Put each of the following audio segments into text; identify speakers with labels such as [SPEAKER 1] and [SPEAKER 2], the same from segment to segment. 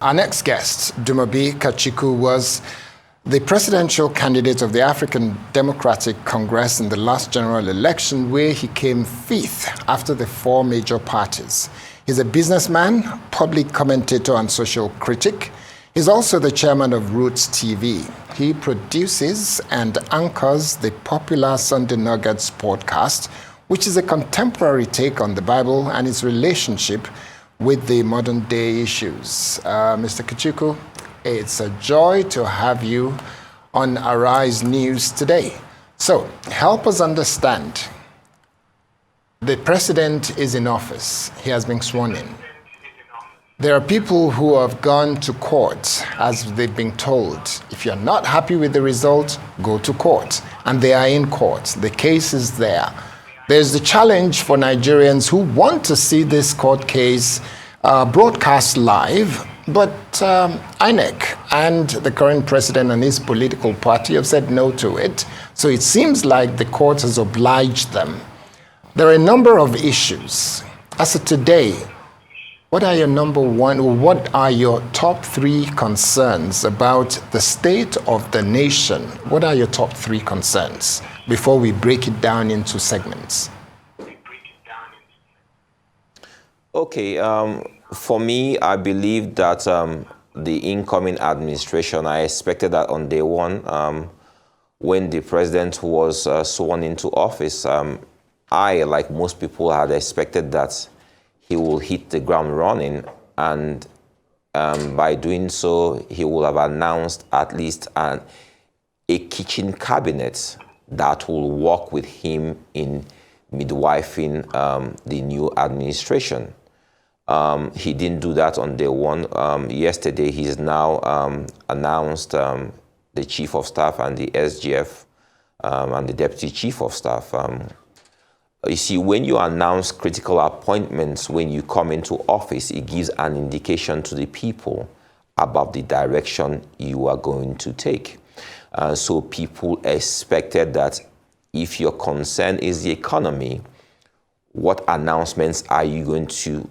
[SPEAKER 1] Our next guest, Dumebi Kachikwu, was the presidential candidate of the African Democratic Congress in the last general election, where he came fifth after the four major parties. He's a businessman, public commentator, and social critic. He's also the chairman of Roots TV. He produces and anchors the popular Sunday Nuggets podcast, which is a contemporary take on the Bible and its relationship with the modern day issues. Mr. Kachikwu, it's a joy to have you on Arise News today. So, help us understand. The president is in office. He has been sworn in. There are people who have gone to court, as they've been told. If you're not happy with the result, go to court. And they are in court. The case is there. There's the challenge for Nigerians who want to see this court case broadcast live, but INEC and the current president and his political party have said no to it. So it seems like the court has obliged them. There are a number of issues. As of today, what are your top three concerns about the state of the nation? What are your top three concerns before we break it down into segments?
[SPEAKER 2] Okay, for me, I believe that the incoming administration, I expected that on day one, when the president was sworn into office, I, like most people, had expected that he will hit the ground running, and by doing so, he will have announced at least a kitchen cabinet that will work with him in midwifing the new administration. He didn't do that on day one. Yesterday, he's now announced the chief of staff and the SGF and the deputy chief of staff. You see, when you announce critical appointments, when you come into office, it gives an indication to the people about the direction you are going to take. So people expected that if your concern is the economy, what announcements are you going to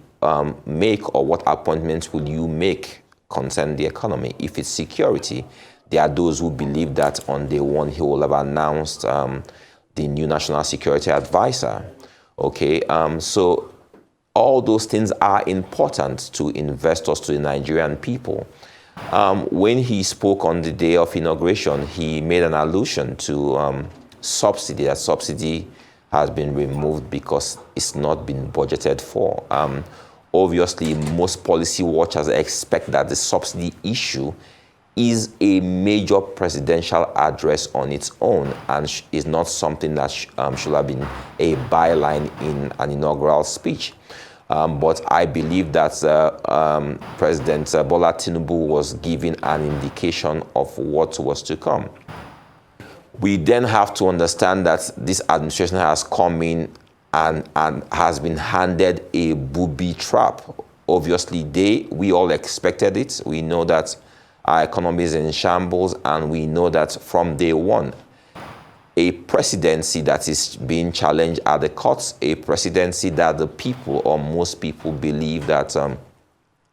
[SPEAKER 2] make, or what appointments will you make concerning the economy? If it's security, there are those who believe that on day one he will have announced the new national security advisor. Okay, so all those things are important to investors, to the Nigerian people. When he spoke on the day of inauguration, he made an allusion to subsidy. That subsidy has been removed because it's not been budgeted for. Obviously, most policy watchers expect that the subsidy issue is a major presidential address on its own and is not something that should have been a byline in an inaugural speech. But I believe that President Bola Tinubu was giving an indication of what was to come. We then have to understand that this administration has come in and has been handed a booby trap. Obviously, we all expected it. We know that our economy is in shambles, and we know that from day one, a presidency that is being challenged at the courts, a presidency that the people, or most people, believe that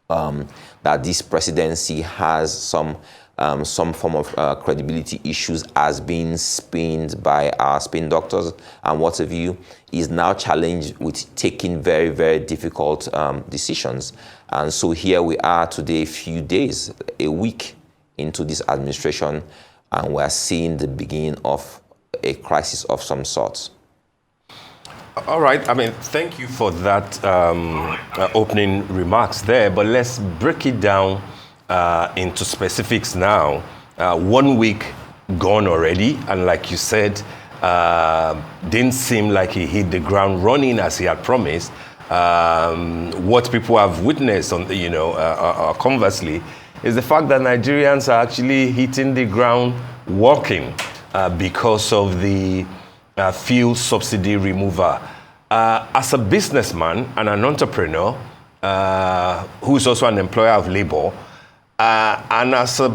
[SPEAKER 2] that this presidency has some form of credibility issues, as being spinned by our spin doctors and what have you, is now challenged with taking very, very difficult decisions. And so here we are today, a few days, a week into this administration, and we're seeing the beginning of a crisis of some sort.
[SPEAKER 3] All right. I mean, thank you for that opening remarks there, but let's break it down into specifics now. 1 week gone already, and like you said, didn't seem like he hit the ground running as he had promised. What people have witnessed on, conversely, is the fact that Nigerians are actually hitting the ground walking because of the fuel subsidy removal. As a businessman and an entrepreneur, who is also an employer of labor, and as a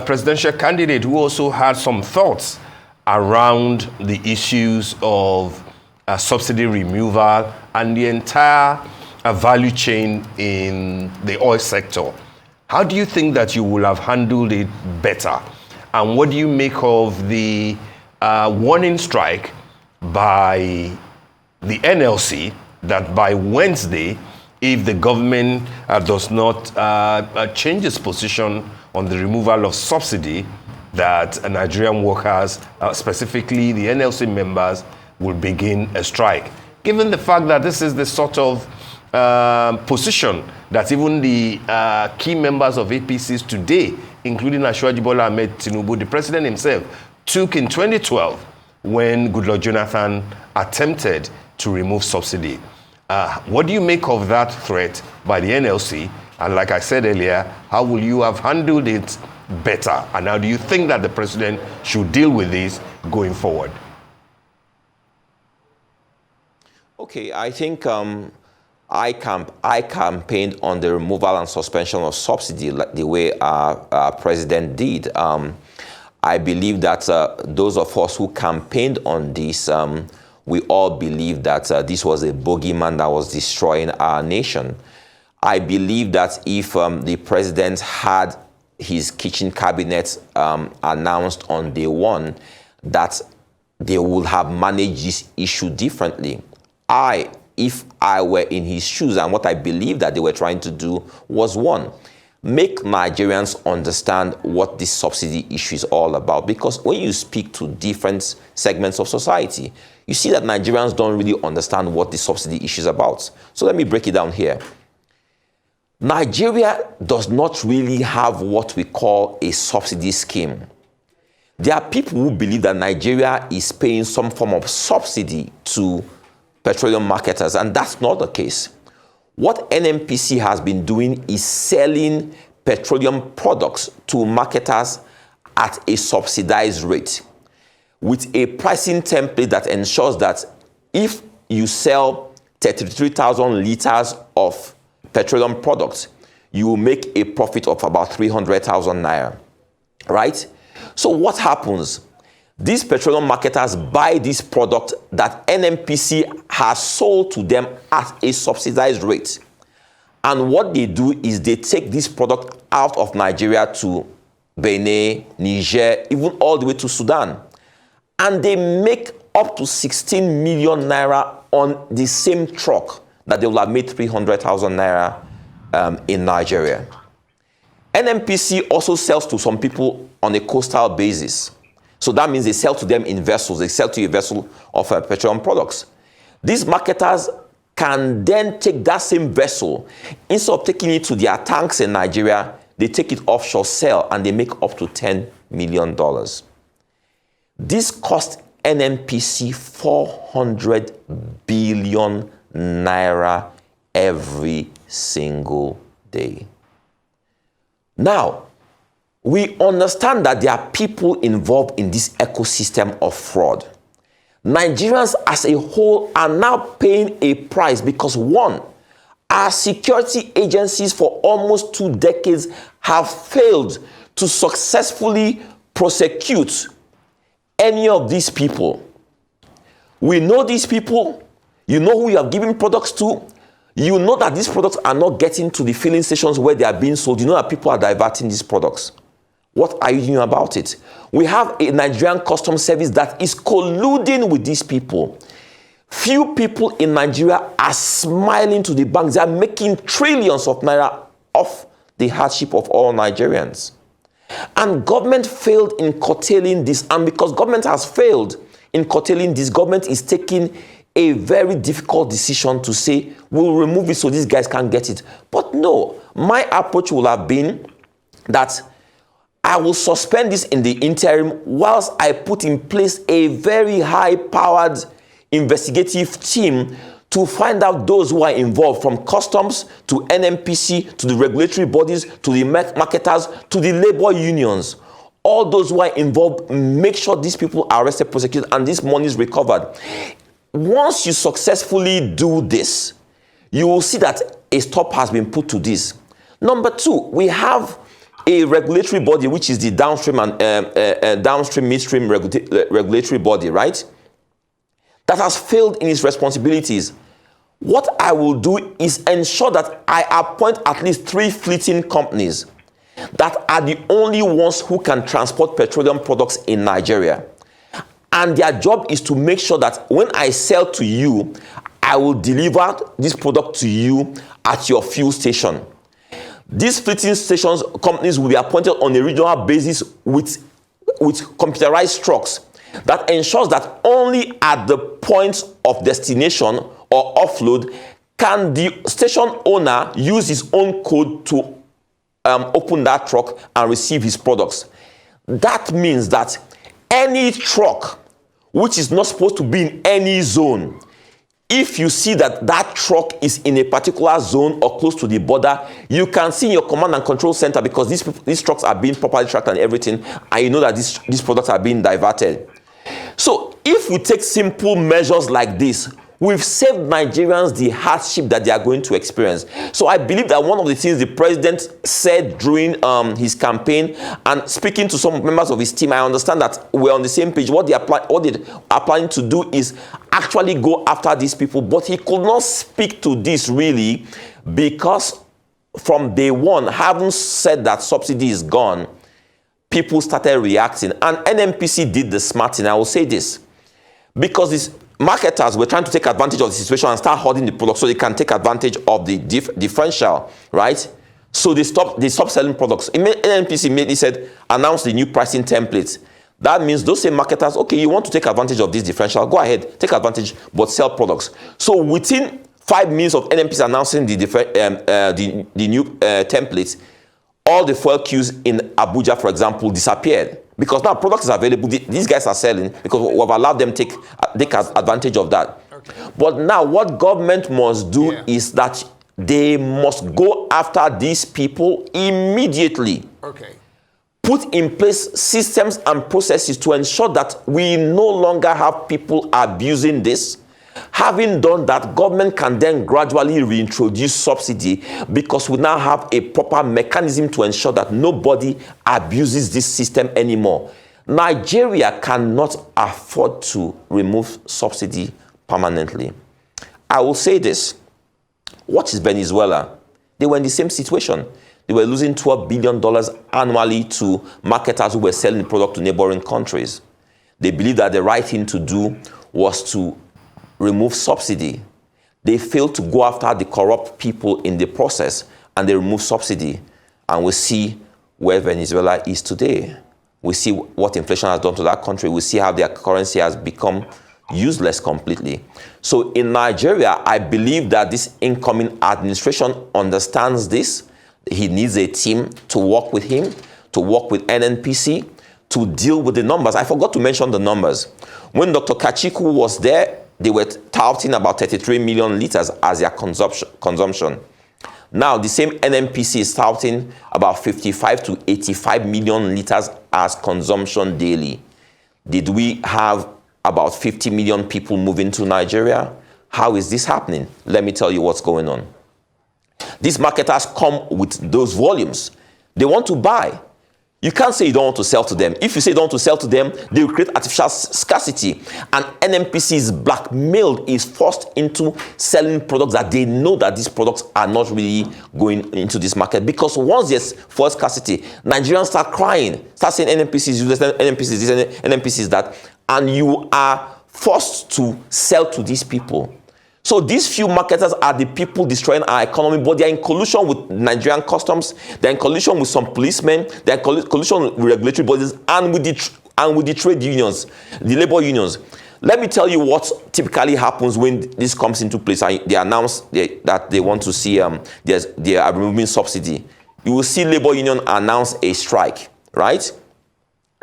[SPEAKER 3] presidential candidate who also had some thoughts around the issues of subsidy removal and the entire value chain in the oil sector, How do you think that you will have handled it better? And what do you make of the warning strike by the NLC that by Wednesday, if the government does not change its position on the removal of subsidy, that Nigerian workers, specifically the NLC members, will begin a strike? Given the fact that this is the sort of position that even the key members of APCs today, including Asiwaju Bola Ahmed Tinubu, the president himself, took in 2012 when Goodluck Jonathan attempted to remove subsidy. What do you make of that threat by the NLC? And like I said earlier, how will you have handled it better? And how do you think that the president should deal with this going forward?
[SPEAKER 2] Okay, I think I campaigned on the removal and suspension of subsidy like the way our president did. I believe that those of us who campaigned on this, we all believe that this was a bogeyman that was destroying our nation. I believe that if the president had his kitchen cabinet announced on day one, that they would have managed this issue differently. If I were in his shoes, and what I believe that they were trying to do was, one, make Nigerians understand what this subsidy issue is all about. Because when you speak to different segments of society, you see that Nigerians don't really understand what the subsidy issue is about. So let me break it down here. Nigeria does not really have what we call a subsidy scheme. There are people who believe that Nigeria is paying some form of subsidy to petroleum marketers, and that's not the case. What NNPC has been doing is selling petroleum products to marketers at a subsidized rate with a pricing template that ensures that if you sell 33,000 liters of petroleum products, you will make a profit of about 300,000 naira, right? So what happens? These petroleum marketers buy this product that NNPC has sold to them at a subsidized rate. And what they do is they take this product out of Nigeria to Benin, Niger, even all the way to Sudan. And they make up to 16 million naira on the same truck that they will have made 300,000 naira in Nigeria. NNPC also sells to some people on a coastal basis. So that means they sell to them in vessels. They sell to a vessel of petroleum products. These marketers can then take that same vessel. Instead of taking it to their tanks in Nigeria, they take it offshore, sell, and they make up to $10 million. This cost NNPC 400 billion naira every single day. Now, we understand that there are people involved in this ecosystem of fraud. Nigerians as a whole are now paying a price because, one, our security agencies for almost 2 decades have failed to successfully prosecute any of these people. We know these people. You know who you have given products to. You know that these products are not getting to the filling stations where they are being sold. You know that people are diverting these products. What are you doing about it? We have a Nigerian customs service that is colluding with these people. Few people in Nigeria are smiling to the banks. They are making trillions of naira off the hardship of all Nigerians. And government failed in curtailing this. And because government has failed in curtailing this, government is taking a very difficult decision to say, we'll remove it so these guys can't get it. But no, my approach will have been that I will suspend this in the interim whilst I put in place a very high-powered investigative team to find out those who are involved, from customs to NNPC to the regulatory bodies to the marketers to the labor unions. All those who are involved, make sure these people are arrested, prosecuted, and this money is recovered. Once you successfully do this, you will see that a stop has been put to this. Number two, we have a regulatory body, which is the downstream and downstream midstream regulatory body, right? That has failed in its responsibilities. What I will do is ensure that I appoint at least 3 fleeting companies that are the only ones who can transport petroleum products in Nigeria. And their job is to make sure that when I sell to you, I will deliver this product to you at your fuel station. These filling stations companies will be appointed on a regional basis with computerized trucks that ensures that only at the point of destination or offload can the station owner use his own code to open that truck and receive his products. That means that any truck which is not supposed to be in any zone, if you see that that truck is in a particular zone or close to the border, you can see in your command and control center, because these trucks are being properly tracked and everything, and you know that these products are being diverted. So if we take simple measures like this, we've saved Nigerians the hardship that they are going to experience. So I believe that one of the things the president said during his campaign, and speaking to some members of his team, I understand that we're on the same page. What they are planning to do is actually go after these people. But he could not speak to this really, because from day one, having said that subsidy is gone, people started reacting. And NNPC did the smart thing. I will say this, because these marketers were trying to take advantage of the situation and start hoarding the product so they can take advantage of the differential, right? So they stopped selling products. NNPC immediately said, announce the new pricing templates. That means those same marketers, okay, you want to take advantage of this differential, go ahead, take advantage, but sell products. So within 5 minutes of NNPC announcing the new templates, all the fuel queues in Abuja, for example, disappeared. Because now product is available, these guys are selling because we've allowed them take advantage of that. Okay. But now what government must do is that they must go after these people immediately.
[SPEAKER 1] Okay.
[SPEAKER 2] Put in place systems and processes to ensure that we no longer have people abusing this. Having done that, government can then gradually reintroduce subsidy, because we now have a proper mechanism to ensure that nobody abuses this system anymore. Nigeria cannot afford to remove subsidy permanently. I will say this. What is Venezuela? They were in the same situation. They were losing $12 billion annually to marketers who were selling the product to neighboring countries. They believed that the right thing to do was to remove subsidy. They failed to go after the corrupt people in the process, and they removed subsidy. And we see where Venezuela is today. We see what inflation has done to that country. We see how their currency has become useless completely. So in Nigeria, I believe that this incoming administration understands this. He needs a team to work with him, to work with NNPC, to deal with the numbers. I forgot to mention the numbers. When Dr. Kachikwu was there, they were touting about 33 million liters as their consumption. Now, the same NNPC is touting about 55 to 85 million liters as consumption daily. Did we have about 50 million people moving to Nigeria? How is this happening? Let me tell you what's going on. These marketers come with those volumes. They want to buy. You can't say you don't want to sell to them. If you say you don't want to sell to them, they will create artificial scarcity. And NNPC is blackmailed, is forced into selling products that they know that these products are not really going into this market. Because once there's fuel scarcity, Nigerians start crying, start saying NNPC is useless, NNPC is this, NNPC is that. And you are forced to sell to these people. So these few marketers are the people destroying our economy, but they're in collusion with Nigerian customs, they're in collusion with some policemen, they're in collusion with regulatory bodies, and with the trade unions, the labor unions. Let me tell you what typically happens when this comes into place and they announce that they want to see they are removing subsidy. You will see labor union announce a strike, right?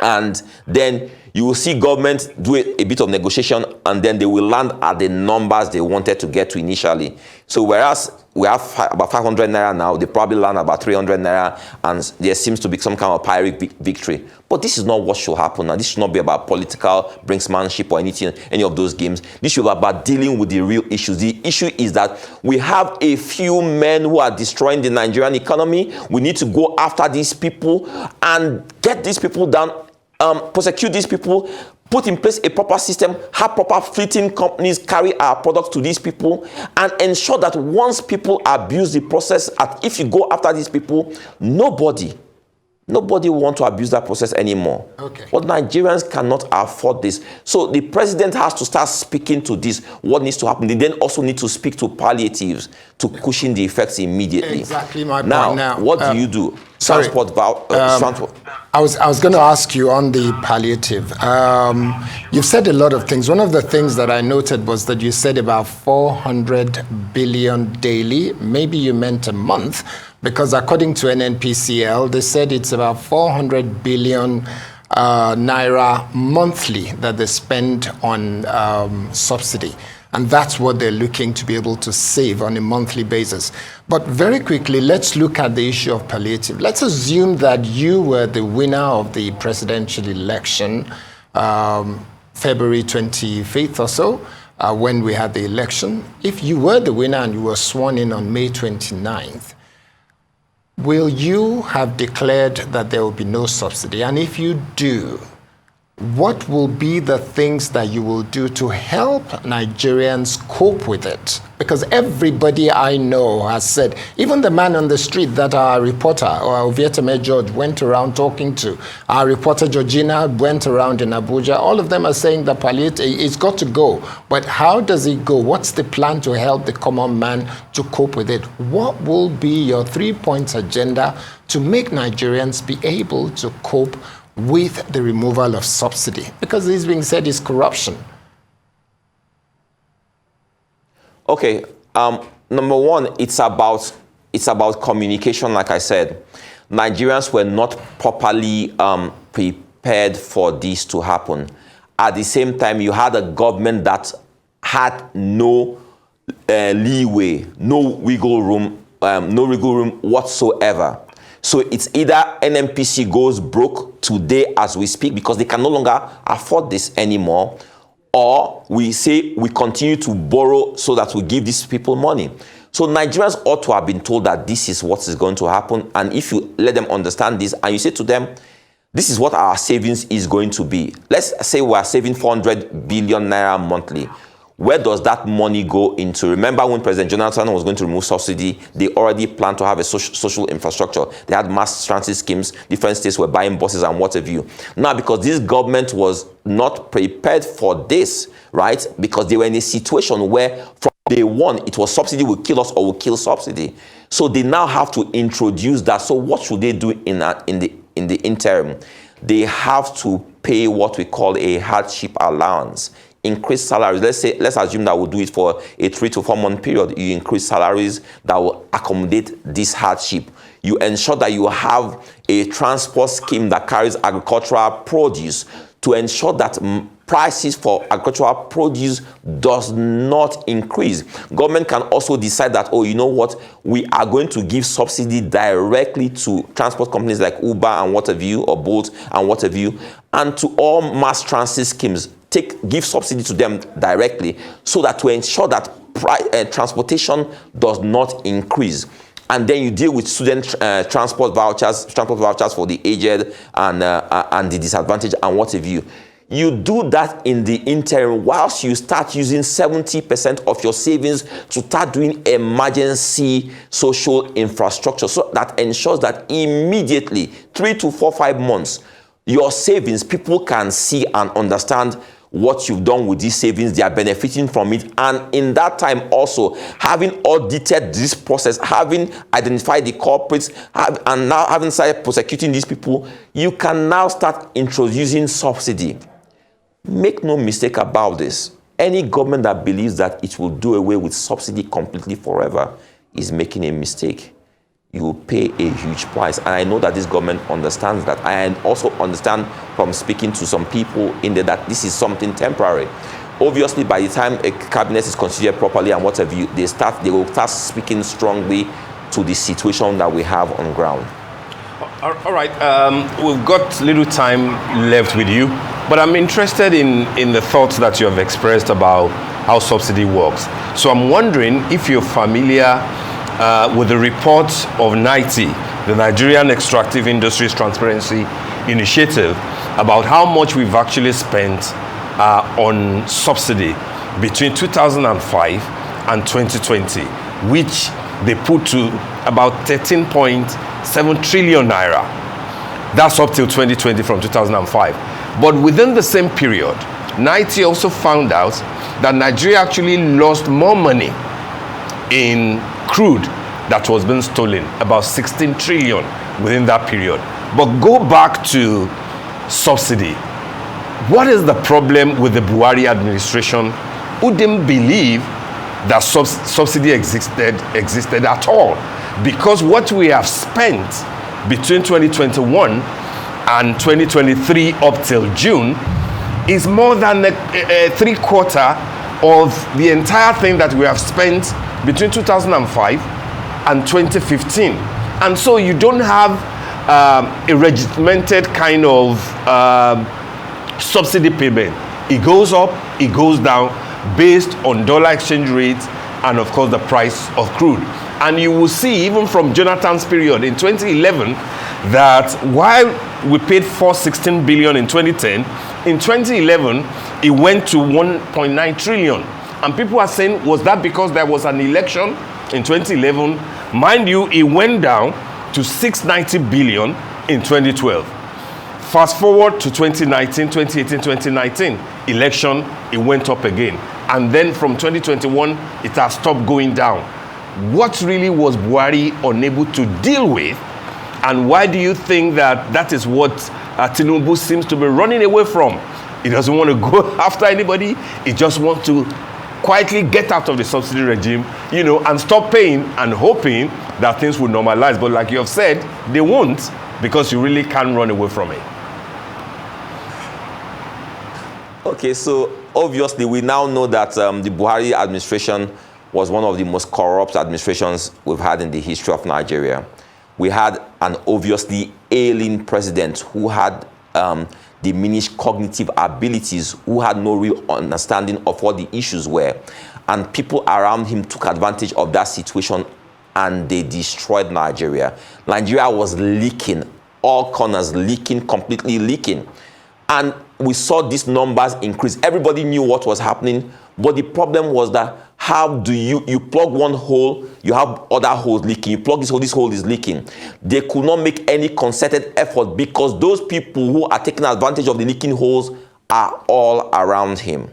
[SPEAKER 2] And then you will see government do a bit of negotiation, and then they will land at the numbers they wanted to get to initially. So whereas we have about 500 naira now, they probably land about 300 naira, and there seems to be some kind of Pyrrhic victory. But this is not what should happen now. This should not be about political brinksmanship or any of those games. This should be about dealing with the real issues. The issue is that we have a few men who are destroying the Nigerian economy. We need to go after these people and get these people down. Prosecute these people, put in place a proper system, have proper fleeting companies carry our products to these people, and ensure that once people abuse the process, if you go after these people, nobody Nobody wants to abuse that process anymore.
[SPEAKER 1] Okay.
[SPEAKER 2] But Nigerians cannot afford this. So the president has to start speaking to this, what needs to happen. They then also need to speak to palliatives to cushion the effects immediately.
[SPEAKER 1] Exactly my point.
[SPEAKER 2] Now, what do you do?
[SPEAKER 1] Sorry.
[SPEAKER 2] Transport.
[SPEAKER 1] I was going to ask you on the palliative. You've said a lot of things. One of the things that I noted was that you said about 400 billion daily. Maybe you meant a month, because according to NNPCL, they said it's about 400 billion naira monthly that they spend on subsidy. And that's what they're looking to be able to save on a monthly basis. But very quickly, let's look at the issue of palliative. Let's assume that you were the winner of the presidential election, February 25th or so, when we had the election. If you were the winner and you were sworn in on May 29th, will you have declared that there will be no subsidy? And if you do, what will be the things that you will do to help Nigerians cope with it? Because everybody I know has said, even the man on the street that our reporter, or Ovietame George, went around talking to, our reporter Georgina went around in Abuja, all of them are saying that palliative, it's got to go. But how does it go? What's the plan to help the common man to cope with it? What will be your 3-point agenda to make Nigerians be able to cope with the removal of subsidy? Because this being said is corruption.
[SPEAKER 2] Okay, number one, it's about communication. Like I said, Nigerians were not properly prepared for this to happen. At the same time, you had a government that had no leeway, no wiggle room whatsoever. So it's either NNPC goes broke today as we speak because they can no longer afford this anymore, or we say we continue to borrow so that we give these people money. So Nigerians ought to have been told that this is what is going to happen. And if you let them understand this and you say to them, this is what our savings is going to be. Let's say we are saving 400 billion naira monthly. Where does that money go into? Remember when President Jonathan was going to remove subsidy, they already planned to have a social infrastructure. They had mass transit schemes. Different states were buying buses and what have you. Now, because this government was not prepared for this, right? Because they were in a situation where from day one, it was subsidy will kill us or will kill subsidy. So they now have to introduce that. So what should they do in the interim? They have to pay what we call a hardship allowance. Increase salaries. Let's assume that we'll do it for a 3 to 4 month period. You increase salaries that will accommodate this hardship. You ensure that you have a transport scheme that carries agricultural produce to ensure that prices for agricultural produce does not increase. Government can also decide that, oh, you know what, we are going to give subsidy directly to transport companies like Uber and what have you, or Bolt and what have you, and to all mass transit schemes. Give subsidy to them directly so that to ensure that transportation does not increase. And then you deal with student transport vouchers for the aged and the disadvantaged and what have you. You do that in the interim whilst you start using 70% of your savings to start doing emergency social infrastructure. So that ensures that immediately, 3 to 4, 5 months, your savings, people can see and understand what you've done with these savings, they are benefiting from it. And in that time also, having audited this process, having identified the culprits, and now having started prosecuting these people, you can now start introducing subsidy. Make no mistake about this. Any government that believes that it will do away with subsidy completely forever is making a mistake. You will pay a huge price. And I know that this government understands that. I also understand from speaking to some people in there that this is something temporary. Obviously, by the time a cabinet is considered properly and what have you, they will start speaking strongly to the situation that we have on ground.
[SPEAKER 3] All right, we've got little time left with you, but I'm interested in the thoughts that you have expressed about how subsidy works. So I'm wondering if you're familiar with the report of NITI, the Nigerian Extractive Industries Transparency Initiative, about how much we've actually spent on subsidy between 2005 and 2020, which they put to about 13.7 trillion naira. That's up till 2020 from 2005. But within the same period, NITE also found out that Nigeria actually lost more money in crude that was being stolen, about 16 trillion within that period. But go back to subsidy. What is the problem with the Buhari administration who didn't believe that subsidy existed at all? Because what we have spent between 2021 and 2023 up till June is more than a three-quarter of the entire thing that we have spent between 2005 and 2015. And so you don't have a regimented kind of subsidy payment. It goes up, it goes down based on dollar exchange rates and of course the price of crude. And you will see even from Jonathan's period in 2011 that while we paid 416 billion in 2010, in 2011 it went to 1.9 trillion. And people are saying, was that because there was an election in 2011? Mind you, it went down to 690 billion in 2012. Fast forward to 2019, 2018, 2019, election, it went up again. And then from 2021, it has stopped going down. What really was Buhari unable to deal with? And why do you think that that is what Tinubu seems to be running away from? He doesn't want to go after anybody. He just wants to quietly get out of the subsidy regime, you know, and stop paying and hoping that things will normalize. But like you have said, they won't, because you really can't run away from it.
[SPEAKER 2] Okay, so obviously we now know that the Buhari administration was one of the most corrupt administrations we've had in the history of Nigeria. We had an obviously ailing president who had diminished cognitive abilities, who had no real understanding of what the issues were. And people around him took advantage of that situation and they destroyed Nigeria. Nigeria was leaking, all corners leaking, completely leaking. And we saw these numbers increase. Everybody knew what was happening, but the problem was that how do you plug one hole, you have other holes leaking, you plug this hole is leaking. They could not make any concerted effort because those people who are taking advantage of the leaking holes are all around him.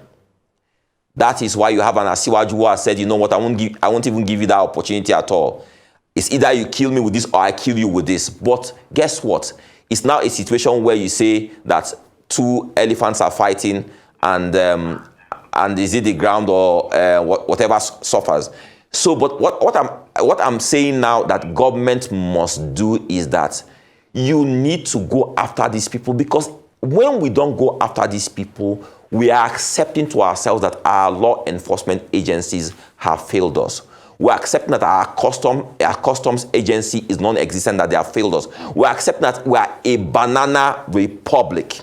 [SPEAKER 2] That is why you have an Asiwaju who has said, you know what, I won't even give you that opportunity at all. It's either you kill me with this or I kill you with this. But guess what? It's now a situation where you say that two elephants are fighting and is it the ground or whatever suffers. So, but what I'm saying now that government must do is that you need to go after these people, because when we don't go after these people, we are accepting to ourselves that our law enforcement agencies have failed us. We're accepting that our customs agency is non-existent, that they have failed us. We're accepting that we are a banana republic.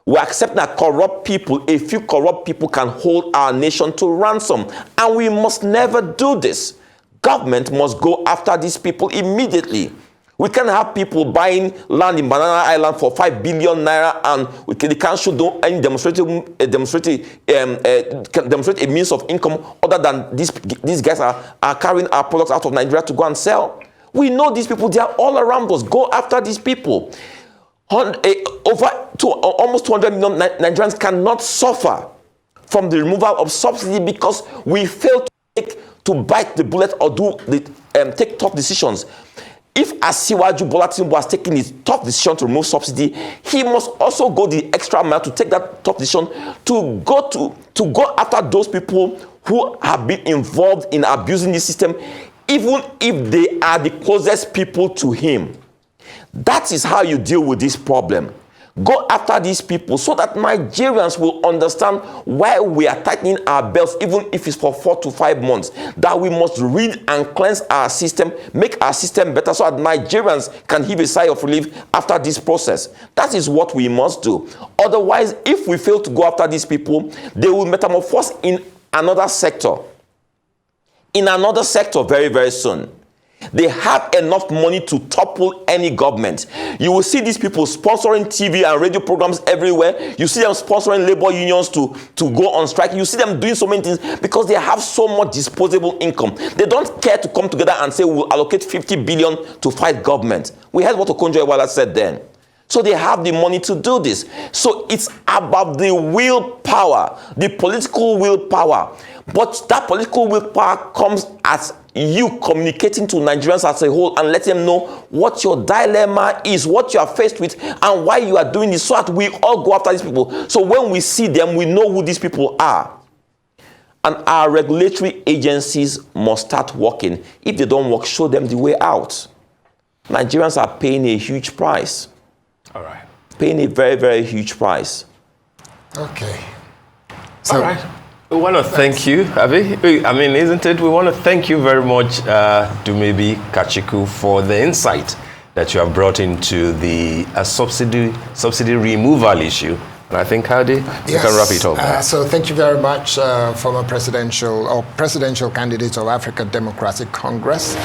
[SPEAKER 2] We accept that a few corrupt people can hold our nation to ransom. And we must never do this. Government must go after these people immediately. We can't have people buying land in Banana Island for 5 billion naira and they can't show any demonstrate a means of income other than these guys are carrying our products out of Nigeria to go and sell. We know these people, they are all around us. Go after these people. Almost 200 million Nigerians cannot suffer from the removal of subsidy because we fail to bite the bullet or take tough decisions. If Asiwaju Bola Tinubu has taken his tough decision to remove subsidy, he must also go the extra mile to take that tough decision to go after those people who have been involved in abusing the system, even if they are the closest people to him. That is how you deal with this problem. Go after these people so that Nigerians will understand why we are tightening our belts, even if it's for 4 to 5 months, that we must rid and cleanse our system, make our system better so that Nigerians can heave a sigh of relief after this process. That is what we must do. Otherwise, if we fail to go after these people, they will metamorphose in another sector. In another sector very, very soon. They have enough money to topple any government. You will see these people sponsoring TV and radio programs everywhere. You see them sponsoring labor unions to go on strike. You see them doing so many things because they have so much disposable income. They don't care to come together and say we'll allocate 50 billion to fight government. We heard what Okonjo-Iweala said then. So they have the money to do this. So it's about the willpower, the political willpower. But that political willpower comes as you communicating to Nigerians as a whole and let them know what your dilemma is, what you are faced with, and why you are doing this, so that we all go after these people. So when we see them, we know who these people are. And our regulatory agencies must start working. If they don't work, show them the way out. Nigerians are paying a huge price.
[SPEAKER 3] All right.
[SPEAKER 2] Paying a very, very huge price.
[SPEAKER 1] Okay. So,
[SPEAKER 3] all right. We want to thank you, Abi. I mean, isn't it? We want to thank you very much, Dumebi Kachikwu, for the insight that you have brought into the subsidy removal issue. And I think, Hadi, you can wrap it up there.
[SPEAKER 1] So thank you very much, former presidential candidate of African Democratic Congress.